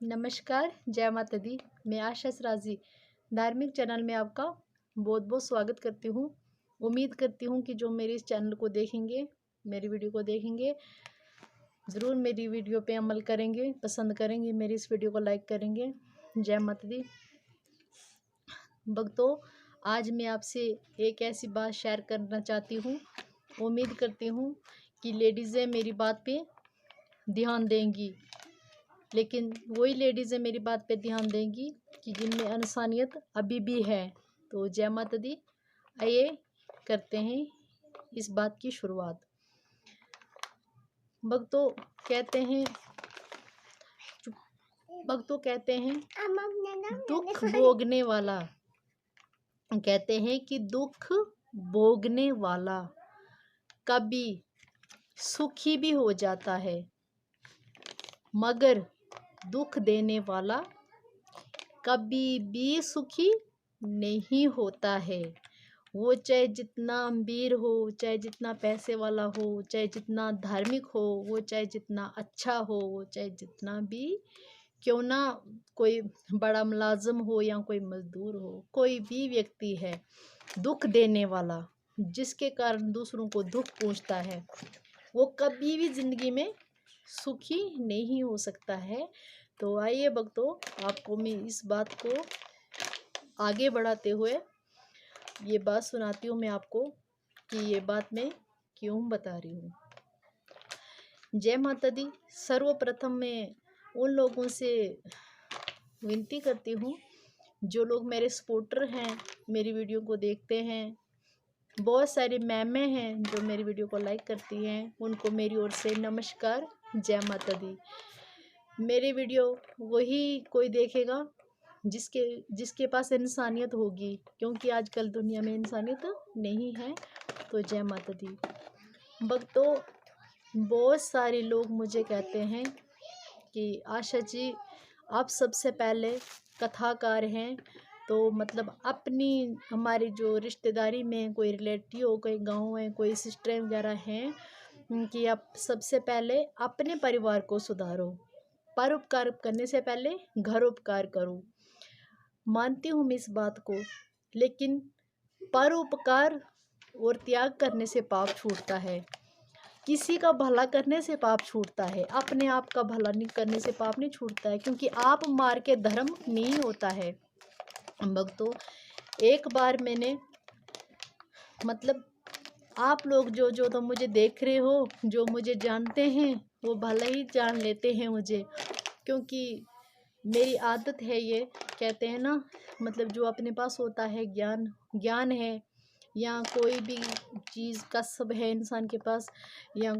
नमस्कार, जय माता दी। मैं आशा सराजी धार्मिक चैनल में आपका बहुत बहुत स्वागत करती हूँ। उम्मीद करती हूँ कि जो मेरे इस चैनल को देखेंगे, मेरी वीडियो को देखेंगे, ज़रूर मेरी वीडियो पे अमल करेंगे, पसंद करेंगे, मेरी इस वीडियो को लाइक करेंगे। जय माता दी। भक्तों, आज मैं आपसे एक ऐसी बात शेयर करना चाहती हूँ। उम्मीद करती हूँ कि लेडीज़ें मेरी बात पे ध्यान देंगी, लेकिन वही लेडीज़ें मेरी बात पे ध्यान देंगी कि जिनमें इंसानियत अभी भी है। तो जय माता दी। आइए करते हैं इस बात की शुरुआत। भक्तों कहते हैं दुख भोगने वाला, कहते हैं कि दुख भोगने वाला कभी सुखी भी हो जाता है, मगर दुख देने वाला कभी भी सुखी नहीं होता है। वो चाहे जितना अमीर हो, चाहे जितना पैसे वाला हो, चाहे जितना धार्मिक हो, वो चाहे जितना अच्छा हो, वो चाहे जितना भी क्यों ना कोई बड़ा मुलाजिम हो या कोई मजदूर हो, कोई भी व्यक्ति है दुख देने वाला, जिसके कारण दूसरों को दुख पहुंचता है, वो कभी भी ज़िंदगी में सुखी नहीं हो सकता है। तो आइए भक्तों, आपको मैं इस बात को आगे बढ़ाते हुए ये बात सुनाती हूँ मैं आपको कि ये बात मैं क्यों बता रही हूँ। जय माता दी। सर्वप्रथम मैं उन लोगों से विनती करती हूँ जो लोग मेरे सपोर्टर हैं, मेरी वीडियो को देखते हैं। बहुत सारी मैमें हैं जो मेरी वीडियो को लाइक करती हैं, उनको मेरी ओर से नमस्कार, जय माता दी। मेरी वीडियो वही कोई देखेगा जिसके पास इंसानियत होगी, क्योंकि आजकल दुनिया में इंसानियत नहीं है। तो जय माता दी। भक्तों, बहुत सारे लोग मुझे कहते हैं कि आशा जी आप सबसे पहले कथाकार हैं, तो मतलब अपनी हमारी जो रिश्तेदारी में कोई रिलेटिव हो, कोई गाँव में कोई सिस्टर वगैरह हैं, कि आप सबसे पहले अपने परिवार को सुधारो, परोपकार करने से पहले घरोपकार करो। मानती हूँ मैं इस बात को, लेकिन परोपकार और त्याग करने से पाप छूटता है। किसी का भला करने से पाप छूटता है, अपने आप का भला नहीं करने से पाप नहीं छूटता है, क्योंकि आप मार के धर्म नहीं होता है। भक्तों, एक बार मैंने मतलब आप लोग जो तो मुझे देख रहे हो, जो मुझे जानते हैं, वो भला ही जान लेते हैं मुझे, क्योंकि मेरी आदत है ये। कहते हैं ना, मतलब जो अपने पास होता है ज्ञान है, या कोई भी चीज़ कसब है इंसान के पास, या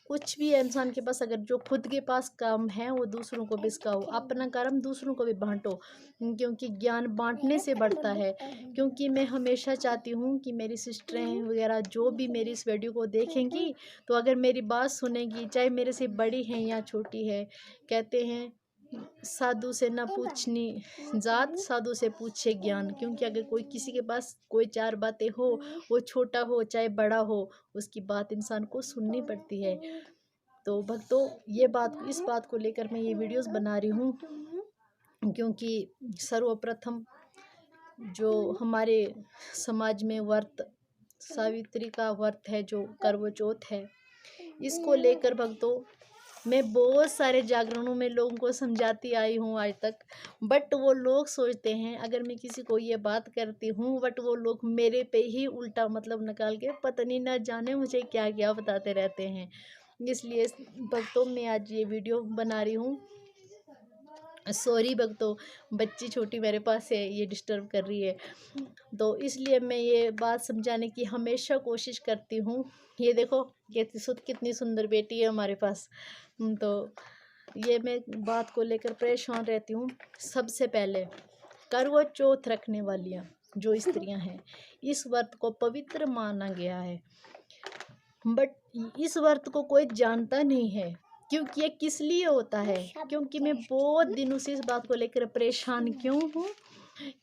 कुछ भी है इंसान के पास, अगर जो खुद के पास काम है वो दूसरों को भी सिखाओ, अपना कर्म दूसरों को भी बांटो, क्योंकि ज्ञान बांटने से बढ़ता है। क्योंकि मैं हमेशा चाहती हूँ कि मेरी सिस्टरें वगैरह जो भी मेरी इस वीडियो को देखेंगी, तो अगर मेरी बात सुनेगी, चाहे मेरे से बड़ी है या छोटी है, कहते हैं साधु से न पूछनी जात, साधु से पूछे ज्ञान। क्योंकि अगर कोई किसी के पास कोई चार बातें हो, वो छोटा हो चाहे बड़ा हो, उसकी बात इंसान को सुननी पड़ती है। तो भक्तों, इस बात को लेकर मैं ये वीडियोस बना रही हूँ, क्योंकि सर्वप्रथम जो हमारे समाज में व्रत सावित्री का व्रत है, जो करवा चौथ है, इसको लेकर भक्तों मैं बहुत सारे जागरणों में लोगों को समझाती आई हूँ आज तक, बट वो लोग सोचते हैं अगर मैं किसी को ये बात करती हूँ, बट वो लोग मेरे पे ही उल्टा मतलब निकाल के पता नहीं ना जाने मुझे क्या क्या बताते रहते हैं। इसलिए भक्तों मैं आज ये वीडियो बना रही हूँ। सॉरी भक्तों, बच्ची छोटी मेरे पास है, ये डिस्टर्ब कर रही है, तो इसलिए मैं ये बात समझाने की हमेशा कोशिश करती हूँ। ये देखो कितनी सुंदर बेटी है हमारे पास। तो ये मैं बात को लेकर परेशान रहती हूँ। सबसे पहले करवा चौथ रखने वालियाँ जो स्त्रियाँ हैं, इस व्रत को पवित्र माना गया है, बट इस व्रत को कोई जानता नहीं है। क्योंकि ये किस लिए होता है, क्योंकि मैं बहुत दिनों से इस बात को लेकर परेशान क्यों हूँ,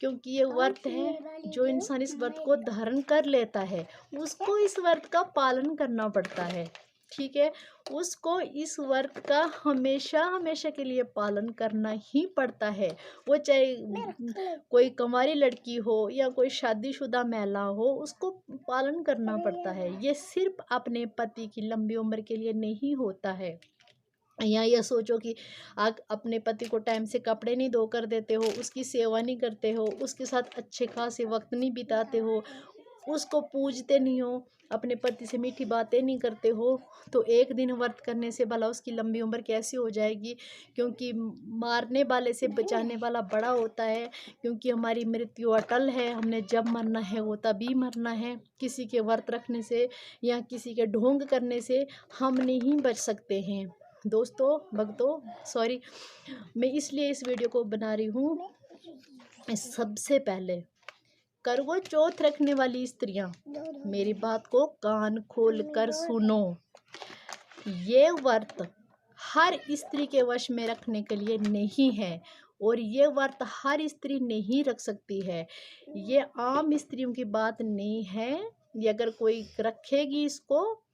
क्योंकि ये व्रत है, जो इंसान इस व्रत को धारण कर लेता है उसको इस व्रत का पालन करना पड़ता है। ठीक है, उसको इस व्रत का हमेशा हमेशा के लिए पालन करना ही पड़ता है। वो चाहे कोई कुंवारी लड़की हो या कोई शादीशुदा महिला हो, उसको पालन करना पड़ता है। ये सिर्फ अपने पति की लंबी उम्र के लिए नहीं होता है। या ये सोचो कि आप अपने पति को टाइम से कपड़े नहीं धोकर देते हो, उसकी सेवा नहीं करते हो, उसके साथ अच्छे खासे वक्त नहीं बिताते हो, उसको पूजते नहीं हो, अपने पति से मीठी बातें नहीं करते हो, तो एक दिन व्रत करने से भला उसकी लंबी उम्र कैसी हो जाएगी। क्योंकि मारने वाले से बचाने वाला बड़ा होता है। क्योंकि हमारी मृत्यु अटल है, हमने जब मरना है वो तभी मरना है। किसी के व्रत रखने से या किसी के ढोंग करने से हम नहीं बच सकते हैं। दोस्तों, भक्तों, सॉरी, मैं इसलिए इस वीडियो को बना रही हूँ। सबसे पहले करवा चौथ रखने वाली स्त्रियां, मेरी बात को कान खोल कर सुनो। ये व्रत हर स्त्री के वश में रखने के लिए नहीं है, और ये व्रत हर स्त्री नहीं रख सकती है। ये आम स्त्रियों की बात नहीं है। ये अगर कोई रखेगी इसको,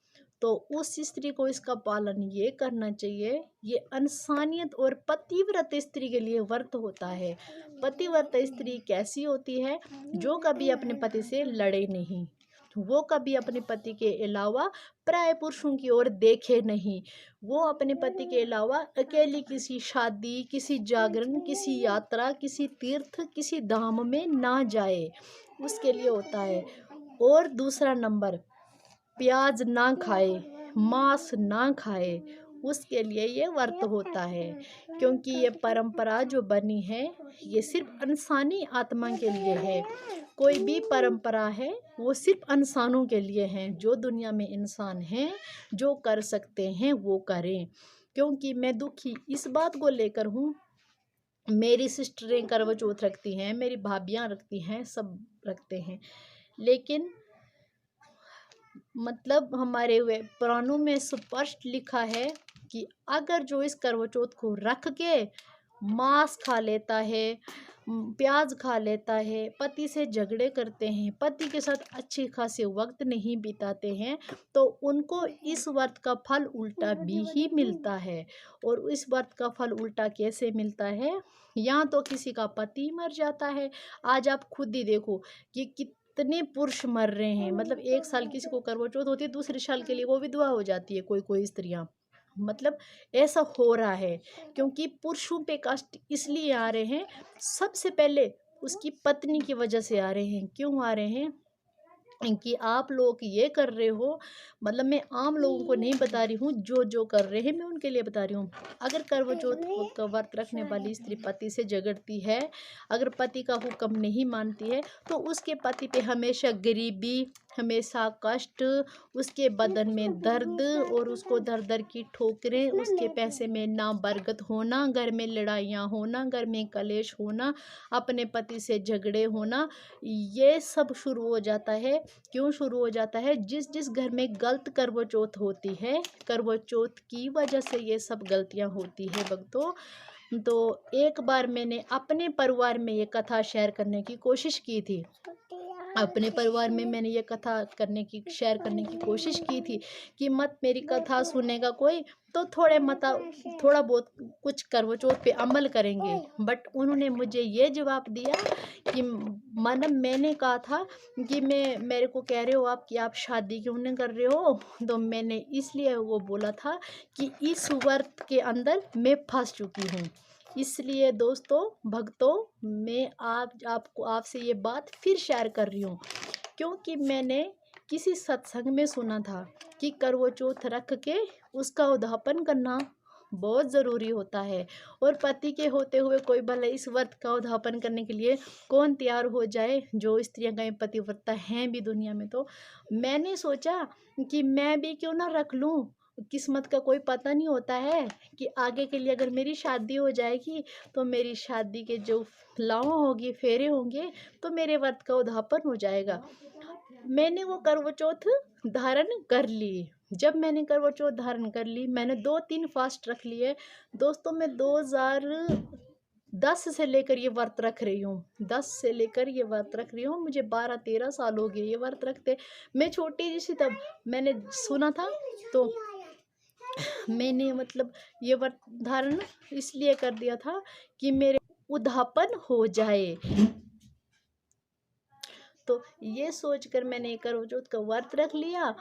तो उस स्त्री को इसका पालन ये करना चाहिए। ये इंसानियत और पतिव्रत स्त्री के लिए व्रत होता है। पतिव्रत स्त्री कैसी होती है? जो कभी अपने पति से लड़े नहीं, वो कभी अपने पति के अलावा पराये पुरुषों की ओर देखे नहीं, वो अपने पति के अलावा अकेली किसी शादी, किसी जागरण, किसी यात्रा, किसी तीर्थ, किसी धाम में ना जाए, उसके लिए होता है। और दूसरा नंबर, प्याज ना खाए, मांस ना खाए, उसके लिए ये व्रत होता है। क्योंकि ये परंपरा जो बनी है, ये सिर्फ इंसानी आत्मा के लिए है। कोई भी परंपरा है वो सिर्फ इंसानों के लिए है। जो दुनिया में इंसान हैं, जो कर सकते हैं वो करें। क्योंकि मैं दुखी इस बात को लेकर हूँ, मेरी सिस्टरें करवा चौथ रखती हैं, मेरी भाभियाँ रखती हैं, सब रखते हैं, लेकिन मतलब हमारे वे पुराणों में स्पष्ट लिखा है कि अगर जो इस करवा चौथ को रख के मांस खा लेता है, प्याज खा लेता है, पति से झगड़े करते हैं, पति के साथ अच्छे खासे वक्त नहीं बिताते हैं, तो उनको इस व्रत का फल उल्टा भी ही मिलता है। और इस व्रत का फल उल्टा कैसे मिलता है? या तो किसी का पति मर जाता है। आज आप खुद ही देखो कि कितने पुरुष मर रहे हैं। मतलब एक साल किसी को करवा चौथ होती है, दूसरे साल के लिए वो विधवा हो जाती है कोई कोई स्त्रियां। मतलब ऐसा हो रहा है क्योंकि पुरुषों पे कष्ट इसलिए आ रहे हैं, सबसे पहले उसकी पत्नी की वजह से आ रहे हैं। क्यों आ रहे हैं? कि आप लोग ये कर रहे हो, मतलब मैं आम लोगों को नहीं बता रही हूँ, जो जो कर रहे हैं मैं उनके लिए बता रही हूँ। अगर करवा चौथ का व्रत रखने वाली स्त्री पति से झगड़ती है, अगर पति का हुक्म नहीं मानती है, तो उसके पति पे हमेशा गरीबी, हमेशा कष्ट, उसके बदन में दर्द, और उसको दर दर की ठोकरें, उसके पैसे में ना बरकत होना, घर में लड़ाइयाँ होना, घर में कलेश होना, अपने पति से झगड़े होना, ये सब शुरू हो जाता है। क्यों शुरू हो जाता है? जिस जिस घर में गलत करवा चौथ होती है, करवा चौथ की वजह से ये सब गलतियां होती है भक्तों। तो एक बार मैंने अपने परिवार में ये कथा शेयर करने की कोशिश की थी। अपने परिवार में मैंने ये कथा शेयर करने की कोशिश की थी कि मत मेरी कथा सुनेगा कोई तो थोड़ा बहुत कुछ करवा चौथ पे अमल करेंगे। बट उन्होंने मुझे ये जवाब दिया कि मानम, मैंने कहा था कि मेरे को कह रहे हो आप कि आप शादी क्यों नहीं कर रहे हो, तो मैंने इसलिए वो बोला था कि इस व्रत के अंदर मैं फंस चुकी हूँ। इसलिए दोस्तों, भक्तों, मैं आपसे ये बात फिर शेयर कर रही हूँ, क्योंकि मैंने किसी सत्संग में सुना था कि करवा चौथ रख के उसका उद्यापन करना बहुत ज़रूरी होता है। और पति के होते हुए कोई भले इस व्रत का उद्यापन करने के लिए कौन तैयार हो जाए, जो स्त्रियां कहीं पतिव्रता हैं भी दुनिया में। तो मैंने सोचा कि मैं भी क्यों ना रख लूं। किस्मत का कोई पता नहीं होता है कि आगे के लिए अगर मेरी शादी हो जाएगी, तो मेरी शादी के जो लाव होगी, फेरे होंगे, तो मेरे व्रत का उद्यापन हो जाएगा। मैंने वो करवा चौथ धारण कर ली। जब मैंने करवा चौथ धारण कर ली, मैंने 2-3 फास्ट रख लिए। दोस्तों, मैं 2010 से लेकर ये व्रत रख रही हूँ। 10 से लेकर ये व्रत रख रही हूँ। मुझे 12-13 साल हो गए ये व्रत रखते। मैं छोटी जैसी तब मैंने सुना था, तो मैंने मतलब ये व्रत धारण इसलिए कर दिया था कि मेरे उद्यापन हो जाए। तो ये सोचकर मैंने करवा चौथ का व्रत रख लिया।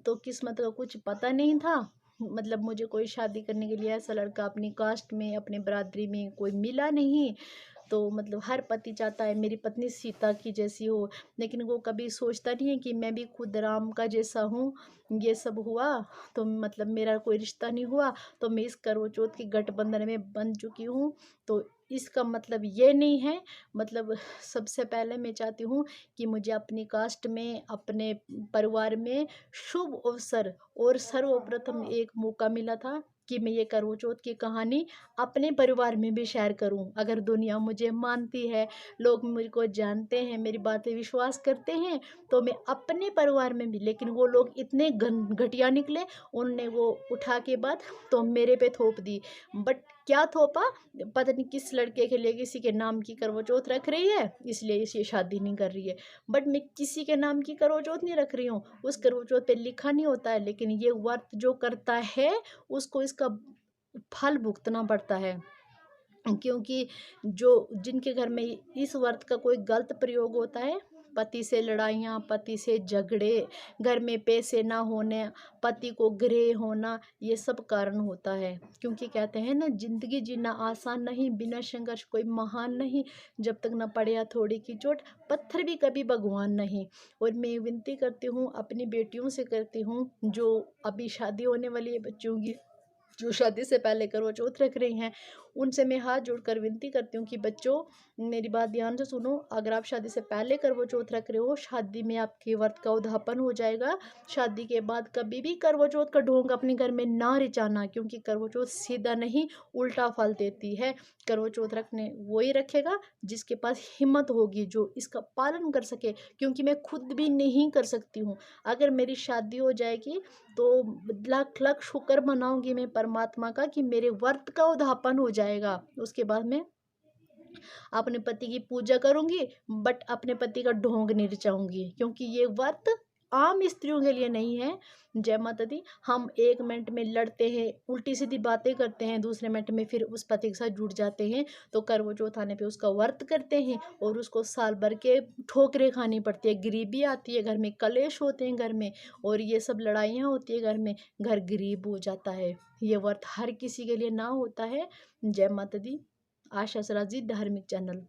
तो किस्मत का कुछ पता नहीं था। मतलब मुझे कोई शादी करने के लिए ऐसा लड़का अपनी कास्ट में, अपने बरादरी में कोई मिला नहीं। तो मतलब हर पति चाहता है मेरी पत्नी सीता की जैसी हो, लेकिन वो कभी सोचता नहीं है कि मैं भी खुद राम का जैसा हूँ। ये सब हुआ तो मतलब मेरा कोई रिश्ता नहीं हुआ, तो मैं इस करवा चौथ के गठबंधन में बन चुकी हूँ। तो इसका मतलब ये नहीं है, मतलब सबसे पहले मैं चाहती हूँ कि मुझे अपनी कास्ट में, अपने परिवार में शुभ अवसर और सर्वप्रथम एक मौका मिला था कि मैं ये करवा चौथ की कहानी अपने परिवार में भी शेयर करूं। अगर दुनिया मुझे मानती है, लोग मुझको जानते हैं, मेरी बातें विश्वास करते हैं, तो मैं अपने परिवार में भी, लेकिन वो लोग इतने घटिया निकले, उनने वो उठा के बात तो मेरे पे थोप दी। बट क्या थोपा, पता नहीं किस लड़के के लिए किसी के नाम की करवा चौथ रख रही है, इसलिए इसे शादी नहीं कर रही है। बट मैं किसी के नाम की करवा चौथ नहीं रख रही हूँ, उस करवा चौथ पे लिखा नहीं होता है, लेकिन ये व्रत जो करता है उसको इसका फल भुगतना पड़ता है। क्योंकि जो जिनके घर में इस व्रत का कोई गलत प्रयोग होता है, पति से लड़ाइयाँ, पति से झगड़े, घर में पैसे ना होने, पति को ग्रह होना, ये सब कारण होता है। क्योंकि कहते हैं ना, जिंदगी जीना आसान नहीं, बिना संघर्ष कोई महान नहीं, जब तक न पड़े हथौड़े की चोट, पत्थर भी कभी भगवान नहीं। और मैं विनती करती हूँ, अपनी बेटियों से करती हूँ, जो अभी शादी होने वाली है बच्चों की, जो शादी से पहले करवा चौथ रख रही हैं, उनसे मैं हाथ जोड़कर विनती करती हूँ कि बच्चों, मेरी बात ध्यान से सुनो। अगर आप शादी से पहले करवा चौथ रख रहे हो, शादी में आपके व्रत का उद्यापन हो जाएगा। शादी के बाद कभी भी करवा चौथ का ढोंग अपने घर में ना रिचाना, क्योंकि करवा चौथ सीधा नहीं, उल्टा फल देती है। करवा चौथ रखने वही रखेगा जिसके पास हिम्मत होगी, जो इसका पालन कर सके, क्योंकि मैं खुद भी नहीं कर सकती हूँ। अगर मेरी शादी हो जाएगी तो लाख लाख शुक्र मनाऊंगी मैं परमात्मा का कि मेरे व्रत का उद्यापन हो जाएगा। उसके बाद मैं अपने पति की पूजा करूंगी, बट अपने पति का ढोंग नहीं रचाऊंगी, क्योंकि ये व्रत आम स्त्रियों के लिए नहीं है। जय माता दी। हम 1 मिनट में लड़ते हैं, उल्टी सीधी बातें करते हैं, दूसरे मिनट में फिर उस पति के साथ जुड़ जाते हैं, तो करवा चौथ आने पे उसका व्रत करते हैं और उसको साल भर के ठोकरें खानी पड़ती है, गरीबी आती है घर में, कलेश होते हैं घर में, और ये सब लड़ाइयाँ होती है घर में, घर गरीब हो जाता है। ये व्रत हर किसी के लिए ना होता है। जय माता दी। आशा सराजी धार्मिक चैनल।